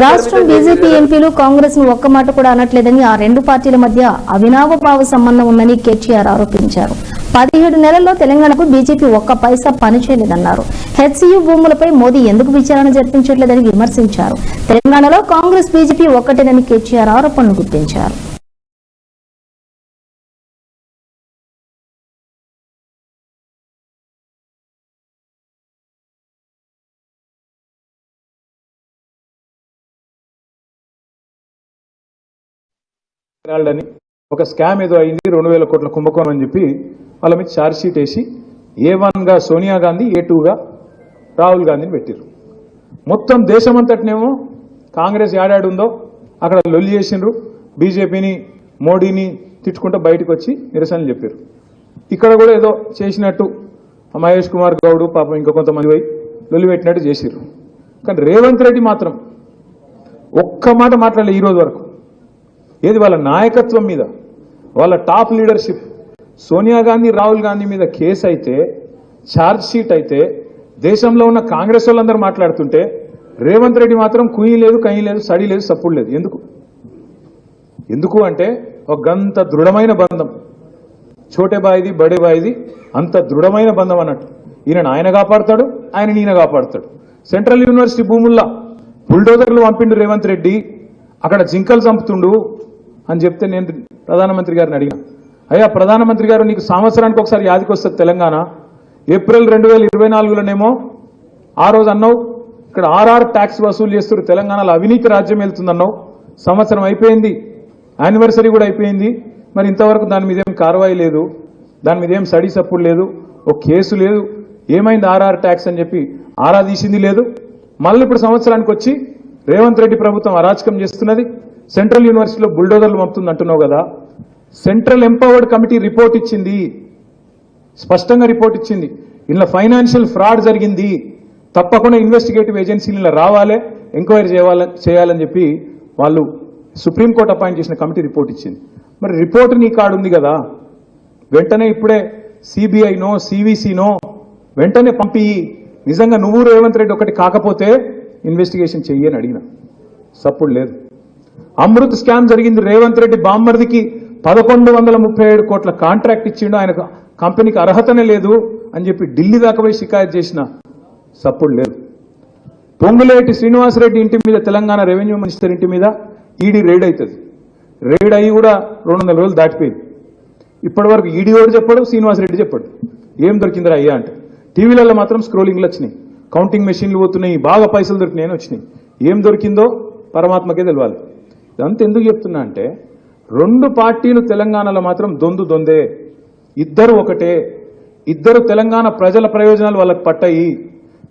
రాష్ట్రం బీజేపీ ఎంపీలు కాంగ్రెస్ ను ఒక్క మాట కూడా అనట్లేదని ఆ రెండు పార్టీల మధ్య అవినావభావ సంబంధం ఉందని కేటీఆర్ ఆరోపించారు. 17 నెలల్లో తెలంగాణకు బీజేపీ ఒక్క పైసా పనిచేయలేదన్నారు. హెచ్సియు భూములపై మోదీ ఎందుకు విచారణ జరిపించట్లేదని విమర్శించారు. తెలంగాణలో కాంగ్రెస్ బీజేపీ ఒక్కటేనని కేటీఆర్ ఆరోపణలు గుర్తించారు. ఒక స్కామ్ ఏదో అయింది 2000 కోట్ల కుంభకోణం అని చెప్పి వాళ్ళ మీద ఛార్జ్ షీట్ వేసి A1 గా సోనియా గాంధీ, A2 గా రాహుల్ గాంధీని పెట్టారు. మొత్తం దేశమంతటినేమో కాంగ్రెస్ ఏడాడుందో అక్కడ లొల్లి చేసిండ్రు. బీజేపీని మోడీని తిట్టుకుంటూ బయటకు వచ్చి నిరసనలు చెప్పారు. ఇక్కడ కూడా ఏదో చేసినట్టు మహేష్ కుమార్ గౌడ్ పాపం ఇంకా కొంతమంది పోయి లొల్లి పెట్టినట్టు చేసిర్రు. కానీ రేవంత్ రెడ్డి మాత్రం ఒక్క మాట మాట్లాడలే ఈ రోజు వరకు. ఏది వాళ్ళ నాయకత్వం మీద, వాళ్ళ టాప్ లీడర్షిప్ సోనియా గాంధీ, రాహుల్ గాంధీ మీద కేసు అయితే, ఛార్జ్ షీట్ అయితే, దేశంలో ఉన్న కాంగ్రెస్ వాళ్ళందరూ మాట్లాడుతుంటే రేవంత్ రెడ్డి మాత్రం కుయ్యి లేదు, కయ్యి లేదు, సడి లేదు, సప్పుడు లేదు. ఎందుకు అంటే ఒక గంత దృఢమైన బంధం, చోటే బాయిది బడే బాయిది, అంత దృఢమైన బంధం అన్నట్టు. ఆయన కాపాడుతాడు, ఈయన కాపాడుతాడు. సెంట్రల్ యూనివర్సిటీ భూముల్లా బుల్డోజర్లు పంపిండు రేవంత్ రెడ్డి, అక్కడ జింకలు చంపుతుండు అని చెప్తే నేను ప్రధానమంత్రి గారిని అడిగిన, అయ్యా ప్రధానమంత్రి గారు నీకు సంవత్సరానికి ఒకసారి యాదికి వస్తుంది తెలంగాణ. ఏప్రిల్ 2024లోనేమో ఆ రోజు అన్నావు ఇక్కడ RR ట్యాక్స్ వసూలు చేస్తారు, తెలంగాణలో అవినీతి రాజ్యం వెళ్తుందన్నావు. సంవత్సరం అయిపోయింది, యానివర్సరీ కూడా అయిపోయింది. మరి ఇంతవరకు దాని మీద ఏం కార్వాయి లేదు, దాని మీద ఏం సడి సప్పుడు లేదు, ఒక కేసు లేదు. ఏమైంది RR ట్యాక్స్ అని చెప్పి ఆరా తీసింది లేదు. మళ్ళీ ఇప్పుడు సంవత్సరానికి వచ్చి రేవంత్ రెడ్డి ప్రభుత్వం అరాచకం చేస్తున్నది, సెంట్రల్ యూనివర్సిటీలో బుల్డోజర్లు పంపుతుంది అంటున్నావు కదా. సెంట్రల్ ఎంపవర్డ్ కమిటీ రిపోర్ట్ ఇచ్చింది, స్పష్టంగా రిపోర్ట్ ఇచ్చింది. ఇలా ఫైనాన్షియల్ ఫ్రాడ్ జరిగింది, తప్పకుండా ఇన్వెస్టిగేటివ్ ఏజెన్సీలు ఇలా రావాలి, ఎంక్వైరీ చేయాలని చెప్పి వాళ్ళు సుప్రీంకోర్టు అపాయింట్ చేసిన కమిటీ రిపోర్ట్ ఇచ్చింది. మరి రిపోర్ట్ నీ కాడుంది కదా, వెంటనే ఇప్పుడే సిబిఐనో సివిసినో వెంటనే పంపి, నిజంగా నువ్వు రేవంత్ రెడ్డి ఒకటి కాకపోతే ఇన్వెస్టిగేషన్ చెయ్యని అడిగిన, సప్పుడు లేదు. అమృత్ స్కామ్ జరిగింది, రేవంత్ రెడ్డి బామ్మర్దికి 1137 కోట్ల కాంట్రాక్ట్ ఇచ్చిండు, ఆయన కంపెనీకి అర్హతనే లేదు అని చెప్పి ఢిల్లీ దాకా పోయి షికాయత్ చేసిన, సప్పుడు లేదు. పొంగులేటి శ్రీనివాసరెడ్డి ఇంటి మీద, తెలంగాణ రెవెన్యూ మినిస్టర్ ఇంటి మీద ఈడీ రైడ్ అవుతుంది. రైడ్ అయ్యి కూడా 200 రోజులు దాటిపోయింది. ఇప్పటి వరకు ఈడీ కూడా చెప్పాడు, శ్రీనివాసరెడ్డి చెప్పాడు ఏం దొరికిందిరా అయ్యా అంటే. టీవీలలో మాత్రం స్క్రోలింగ్లు వచ్చినాయి, కౌంటింగ్ మెషిన్లు పోతున్నాయి, బాగా పైసలు దొరికినాయని వచ్చినాయి. ఏం దొరికిందో పరమాత్మకే తెలియాలి. ఇదంతా ఎందుకు చెప్తున్నా అంటే, రెండు పార్టీలు తెలంగాణలో మాత్రం దొందే, ఇద్దరు ఒకటే, ఇద్దరు తెలంగాణ ప్రజల ప్రయోజనాలు వాళ్ళకి పట్టాయి.